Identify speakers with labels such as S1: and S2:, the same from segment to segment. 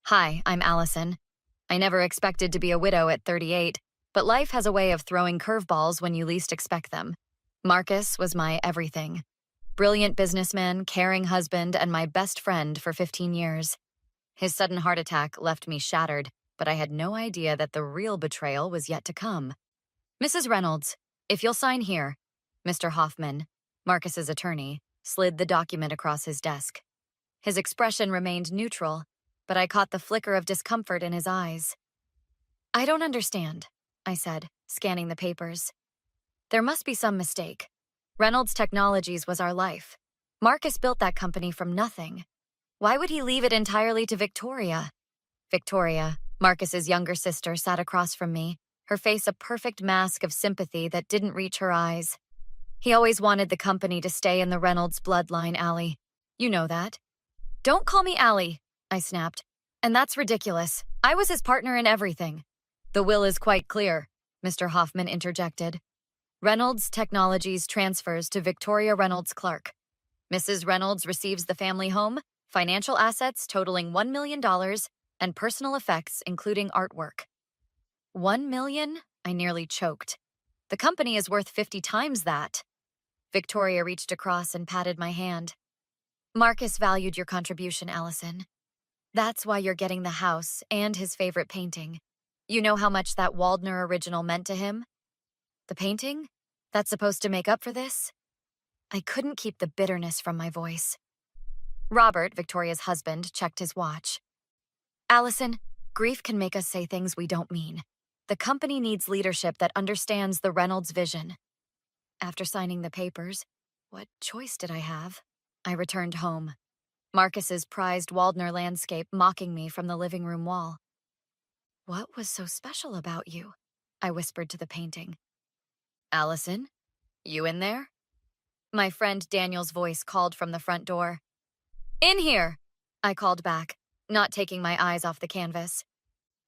S1: Hi, I'm Allison. I never expected to be a widow at 38, but life has a way of throwing curveballs when you least expect them. Marcus was my everything. Brilliant businessman, caring husband, and my best friend for 15 years. His sudden heart attack left me shattered, but I had no idea that the real betrayal was yet to come. Mrs. Reynolds, if you'll sign here. Mr. Hoffman, Marcus's attorney, slid the document across his desk. His expression remained neutral, but I caught the flicker of discomfort in his eyes. I don't understand, I said, scanning the papers. There must be some mistake. Reynolds Technologies was our life. Marcus built that company from nothing. Why would he leave it entirely to Victoria? Victoria, Marcus's younger sister, sat across from me, her face a perfect mask of sympathy that didn't reach her eyes. He always wanted the company to stay in the Reynolds bloodline, Allie. You know that. Don't call me Allie, I snapped. And that's ridiculous. I was his partner in everything. The will is quite clear, Mr. Hoffman interjected. Reynolds Technologies transfers to Victoria Reynolds Clark. Mrs. Reynolds receives the family home, financial assets totaling $1 million, and personal effects including artwork. 1 million? I nearly choked. The company is worth 50 times that. Victoria reached across and patted my hand. Marcus valued your contribution, Allison. That's why you're getting the house and his favorite painting. You know how much that Waldner original meant to him? The painting? That's supposed to make up for this? I couldn't keep the bitterness from my voice. Robert, Victoria's husband, checked his watch. Allison, grief can make us say things we don't mean. The company needs leadership that understands the Reynolds vision. After signing the papers, what choice did I have? I returned home. Marcus's prized Waldner landscape mocking me from the living room wall. What was so special about you? I whispered to the painting. Allison, you in there? My friend Daniel's voice called from the front door. In here, I called back, not taking my eyes off the canvas.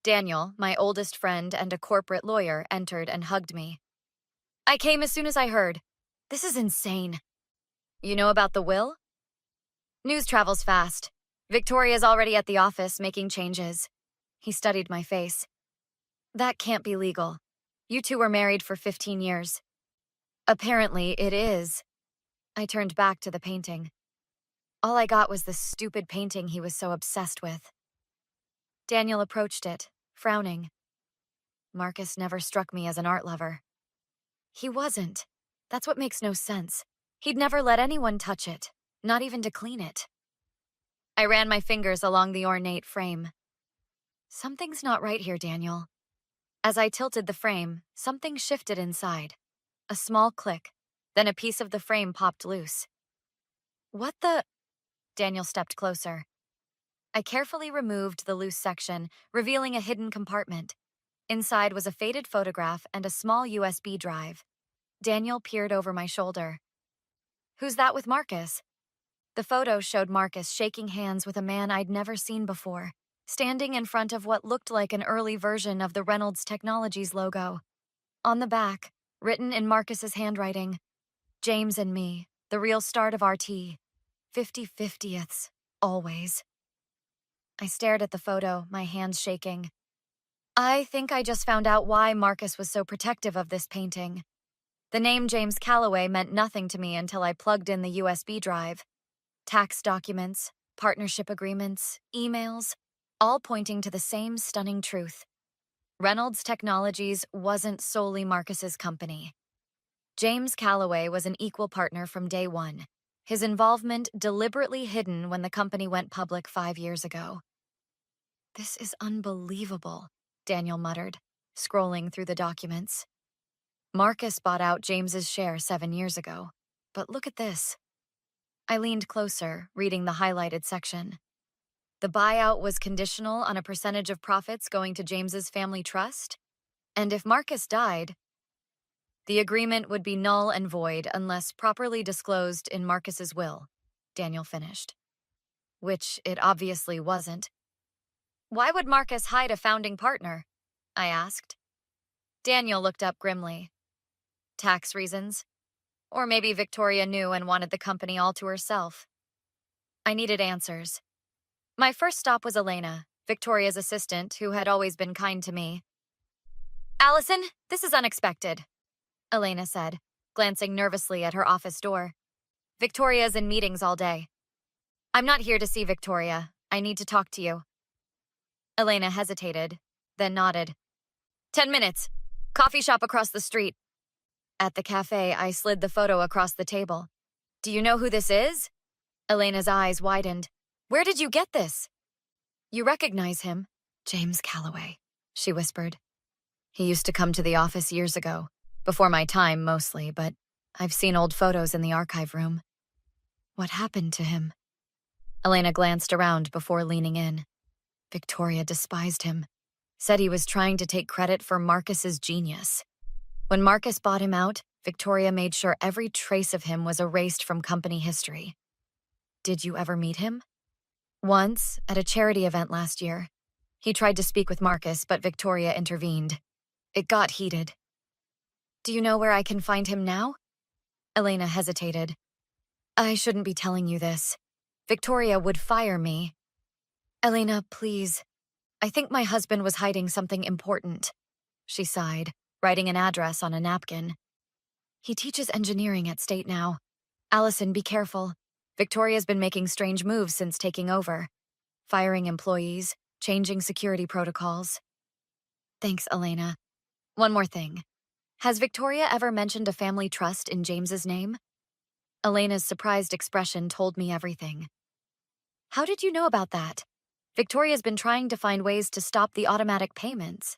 S1: Daniel, my oldest friend and a corporate lawyer, entered and hugged me. I came as soon as I heard. This is insane. You know about the will? News travels fast. Victoria's already at the office making changes. He studied my face. That can't be legal. You two were married for 15 years. Apparently it is. I turned back to the painting. All I got was the stupid painting he was so obsessed with. Daniel approached it, frowning. Marcus never struck me as an art lover. He wasn't. That's what makes no sense. He'd never let anyone touch it, not even to clean it. I ran my fingers along the ornate frame. Something's not right here, Daniel. As I tilted the frame, something shifted inside. A small click, then a piece of the frame popped loose. What the? Daniel stepped closer. I carefully removed the loose section, revealing a hidden compartment. Inside was a faded photograph and a small USB drive. Daniel peered over my shoulder. Who's that with Marcus? The photo showed Marcus shaking hands with a man I'd never seen before, standing in front of what looked like an early version of the Reynolds Technologies logo. On the back, written in Marcus's handwriting, James and me, the real start of RT. 50/50ths, always. I stared at the photo, my hands shaking. I think I just found out why Marcus was so protective of this painting. The name James Calloway meant nothing to me until I plugged in the USB drive. Tax documents, partnership agreements, emails, all pointing to the same stunning truth. Reynolds Technologies wasn't solely Marcus's company. James Calloway was an equal partner from day one, his involvement deliberately hidden when the company went public 5 years ago. This is unbelievable, Daniel muttered, scrolling through the documents. Marcus bought out James's share 7 years ago, but look at this. I leaned closer, reading the highlighted section. The buyout was conditional on a percentage of profits going to James's family trust, and if Marcus died, the agreement would be null and void unless properly disclosed in Marcus's will, Daniel finished. Which it obviously wasn't. Why would Marcus hide a founding partner? I asked. Daniel looked up grimly. Tax reasons. Or maybe Victoria knew and wanted the company all to herself. I needed answers. My first stop was Elena, Victoria's assistant, who had always been kind to me. Allison, this is unexpected, Elena said, glancing nervously at her office door. Victoria's in meetings all day. I'm not here to see Victoria. I need to talk to you. Elena hesitated, then nodded. 10 minutes. Coffee shop across the street. At the cafe, I slid the photo across the table. Do you know who this is? Elena's eyes widened. Where did you get this? You recognize him? James Calloway, she whispered. He used to come to the office years ago, before my time mostly, but I've seen old photos in the archive room. What happened to him? Elena glanced around before leaning in. Victoria despised him, said he was trying to take credit for Marcus's genius. When Marcus bought him out, Victoria made sure every trace of him was erased from company history. Did you ever meet him? Once, at a charity event last year. He tried to speak with Marcus, but Victoria intervened. It got heated. Do you know where I can find him now? Elena hesitated. I shouldn't be telling you this. Victoria would fire me. Elena, please. I think my husband was hiding something important. She sighed, writing an address on a napkin. He teaches engineering at State now. Allison, be careful. Victoria's been making strange moves since taking over. Firing employees, changing security protocols. Thanks, Elena. One more thing. Has Victoria ever mentioned a family trust in James's name? Elena's surprised expression told me everything. How did you know about that? Victoria's been trying to find ways to stop the automatic payments.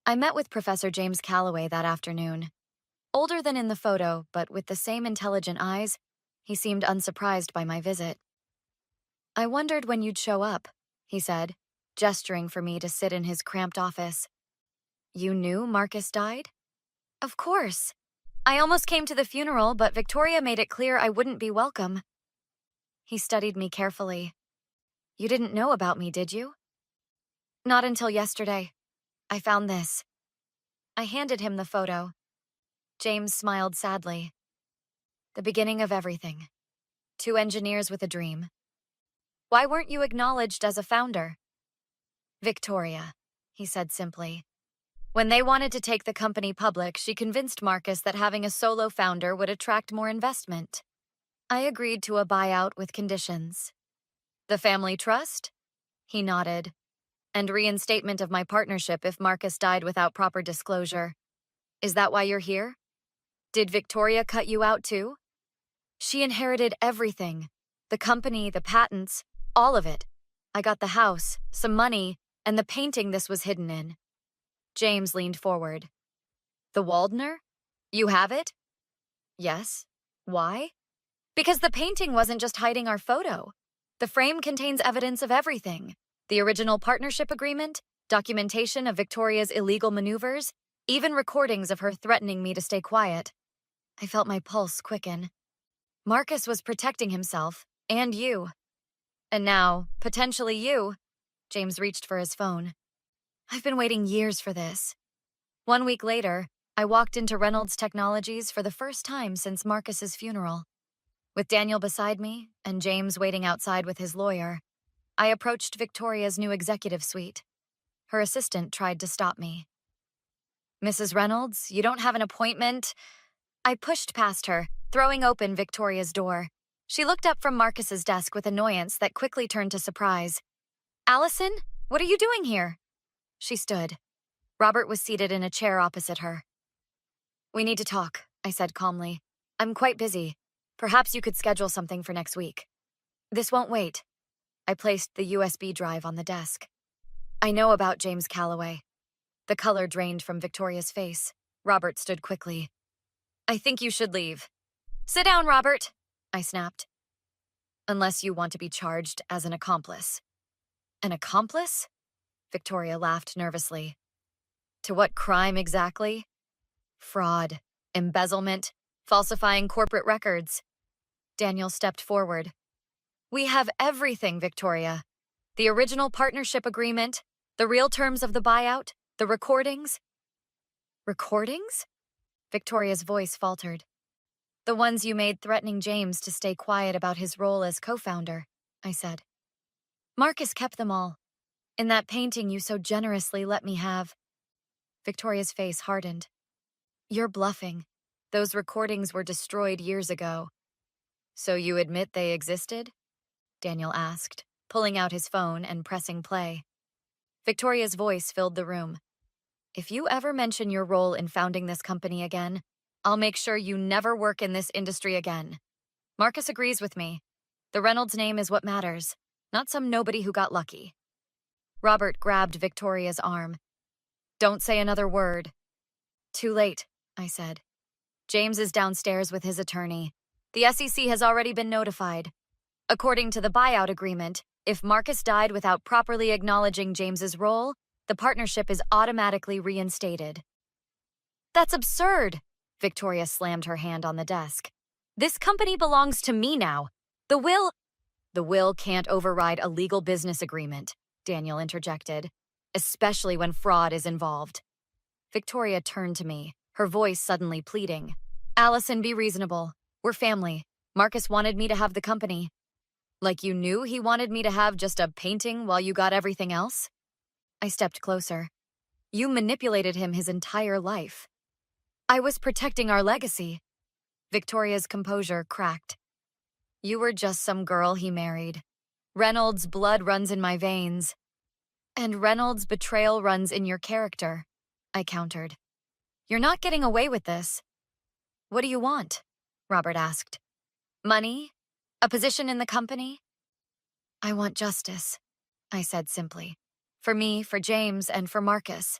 S1: I met with Professor James Calloway that afternoon. Older than in the photo, but with the same intelligent eyes, he seemed unsurprised by my visit. I wondered when you'd show up, he said, gesturing for me to sit in his cramped office. You knew Marcus died? Of course. I almost came to the funeral, but Victoria made it clear I wouldn't be welcome. He studied me carefully. You didn't know about me, did you? Not until yesterday. I found this. I handed him the photo. James smiled sadly. The beginning of everything. 2 engineers with a dream. Why weren't you acknowledged as a founder? Victoria, he said simply. When they wanted to take the company public, she convinced Marcus that having a solo founder would attract more investment. I agreed to a buyout with conditions. The family trust? He nodded. And reinstatement of my partnership if Marcus died without proper disclosure. Is that why you're here? Did Victoria cut you out too? She inherited everything. The company, the patents, all of it. I got the house, some money, and the painting this was hidden in. James leaned forward. The Waldner? You have it? Yes. Why? Because the painting wasn't just hiding our photo. The frame contains evidence of everything. The original partnership agreement, documentation of Victoria's illegal maneuvers, even recordings of her threatening me to stay quiet. I felt my pulse quicken. Marcus was protecting himself, and you. And now, potentially you. James reached for his phone. I've been waiting years for this. 1 week later, I walked into Reynolds Technologies for the first time since Marcus's funeral. With Daniel beside me and James waiting outside with his lawyer, I approached Victoria's new executive suite. Her assistant tried to stop me. Mrs. Reynolds, you don't have an appointment? I pushed past her, throwing open Victoria's door. She looked up from Marcus's desk with annoyance that quickly turned to surprise. Allison, what are you doing here? She stood. Robert was seated in a chair opposite her. We need to talk, I said calmly. I'm quite busy. Perhaps you could schedule something for next week. This won't wait. I placed the USB drive on the desk. I know about James Calloway. The color drained from Victoria's face. Robert stood quickly. I think you should leave. Sit down, Robert, I snapped. Unless you want to be charged as an accomplice. An accomplice? Victoria laughed nervously. To what crime exactly? Fraud, embezzlement, falsifying corporate records. Daniel stepped forward. We have everything, Victoria. The original partnership agreement, the real terms of the buyout, the recordings. Recordings? Victoria's voice faltered. The ones you made threatening James to stay quiet about his role as co-founder, I said. Marcus kept them all. In that painting you so generously let me have. Victoria's face hardened. You're bluffing. Those recordings were destroyed years ago. So you admit they existed? Daniel asked, pulling out his phone and pressing play. Victoria's voice filled the room. If you ever mention your role in founding this company again, I'll make sure you never work in this industry again. Marcus agrees with me. The Reynolds name is what matters, not some nobody who got lucky. Robert grabbed Victoria's arm. Don't say another word. Too late, I said. James is downstairs with his attorney. The SEC has already been notified. According to the buyout agreement, if Marcus died without properly acknowledging James's role, the partnership is automatically reinstated. That's absurd! Victoria slammed her hand on the desk. This company belongs to me now. The will can't override a legal business agreement, Daniel interjected, especially when fraud is involved. Victoria turned to me, her voice suddenly pleading. Allison, be reasonable. We're family. Marcus wanted me to have the company. Like you knew he wanted me to have just a painting while you got everything else? I stepped closer. You manipulated him his entire life. I was protecting our legacy. Victoria's composure cracked. You were just some girl he married. Reynolds' blood runs in my veins. And Reynolds' betrayal runs in your character, I countered. You're not getting away with this. What do you want? Robert asked. Money? A position in the company? I want justice, I said simply. For me, for James, and for Marcus.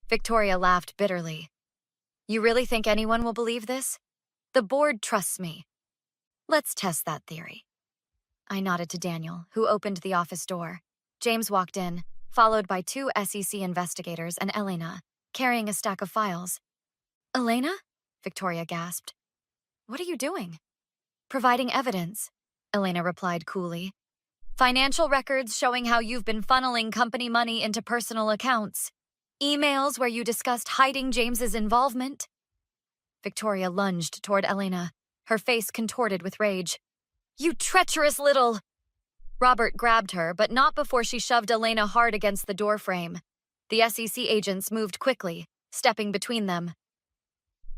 S1: Victoria laughed bitterly. You really think anyone will believe this? The board trusts me. Let's test that theory. I nodded to Daniel, who opened the office door. James walked in, followed by 2 SEC investigators and Elena, carrying a stack of files. Elena? Victoria gasped. What are you doing? Providing evidence, Elena replied coolly. Financial records showing how you've been funneling company money into personal accounts. Emails where you discussed hiding James's involvement. Victoria lunged toward Elena, her face contorted with rage. You treacherous little... Robert grabbed her, but not before she shoved Elena hard against the doorframe. The SEC agents moved quickly, stepping between them.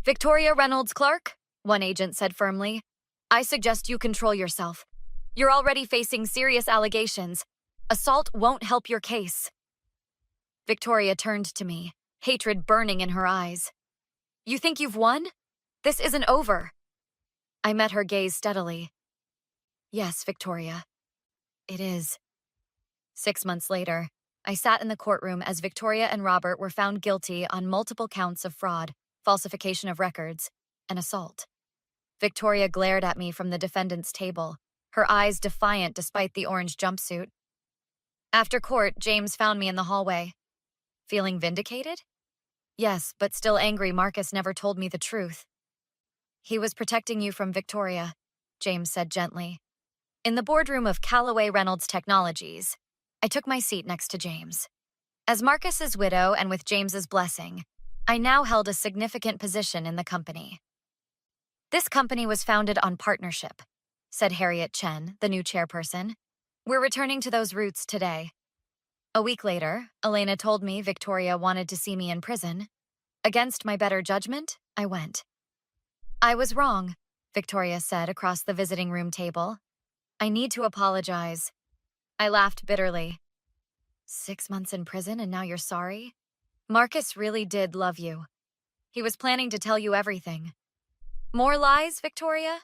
S1: Victoria Reynolds Clark, one agent said firmly. I suggest you control yourself. You're already facing serious allegations. Assault won't help your case. Victoria turned to me, hatred burning in her eyes. You think you've won? This isn't over. I met her gaze steadily. Yes, Victoria. It is. 6 months later, I sat in the courtroom as Victoria and Robert were found guilty on multiple counts of fraud, falsification of records, and assault. Victoria glared at me from the defendant's table, her eyes defiant despite the orange jumpsuit. After court, James found me in the hallway. Feeling vindicated? Yes, but still angry Marcus never told me the truth. He was protecting you from Victoria, James said gently. In the boardroom of Callaway Reynolds Technologies, I took my seat next to James. As Marcus's widow and with James's blessing, I now held a significant position in the company. This company was founded on partnership, said Harriet Chen, the new chairperson. We're returning to those roots today. A week later, Elena told me Victoria wanted to see me in prison. Against my better judgment, I went. I was wrong, Victoria said across the visiting room table. I need to apologize. I laughed bitterly. 6 months in prison and now you're sorry? Marcus really did love you. He was planning to tell you everything. More lies, Victoria?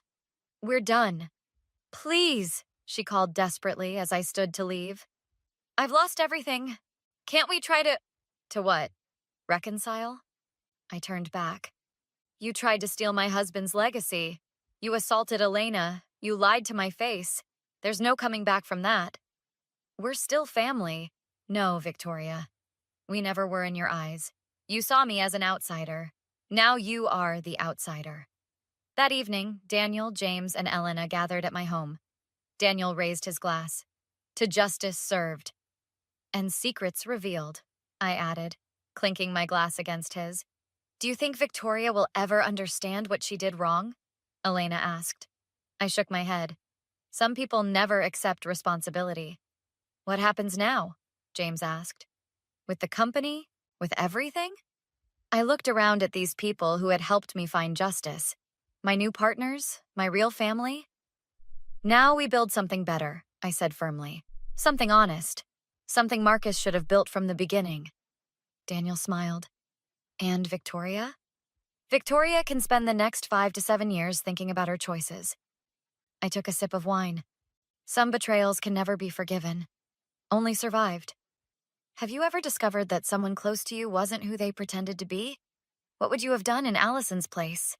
S1: We're done. Please, she called desperately as I stood to leave. I've lost everything. Can't we try to... To what? Reconcile? I turned back. You tried to steal my husband's legacy. You assaulted Elena. You lied to my face. There's no coming back from that. We're still family. No, Victoria. We never were in your eyes. You saw me as an outsider. Now you are the outsider. That evening, Daniel, James, and Elena gathered at my home. Daniel raised his glass. To justice served. And secrets revealed, I added, clinking my glass against his. Do you think Victoria will ever understand what she did wrong? Elena asked. I shook my head. Some people never accept responsibility. What happens now? James asked. With the company? With everything? I looked around at these people who had helped me find justice. My new partners, my real family. Now we build something better, I said firmly. Something honest. Something Marcus should have built from the beginning. Daniel smiled. And Victoria? Victoria can spend the next 5 to 7 years thinking about her choices. I took a sip of wine. Some betrayals can never be forgiven. Only survived. Have you ever discovered that someone close to you wasn't who they pretended to be? What would you have done in Allison's place?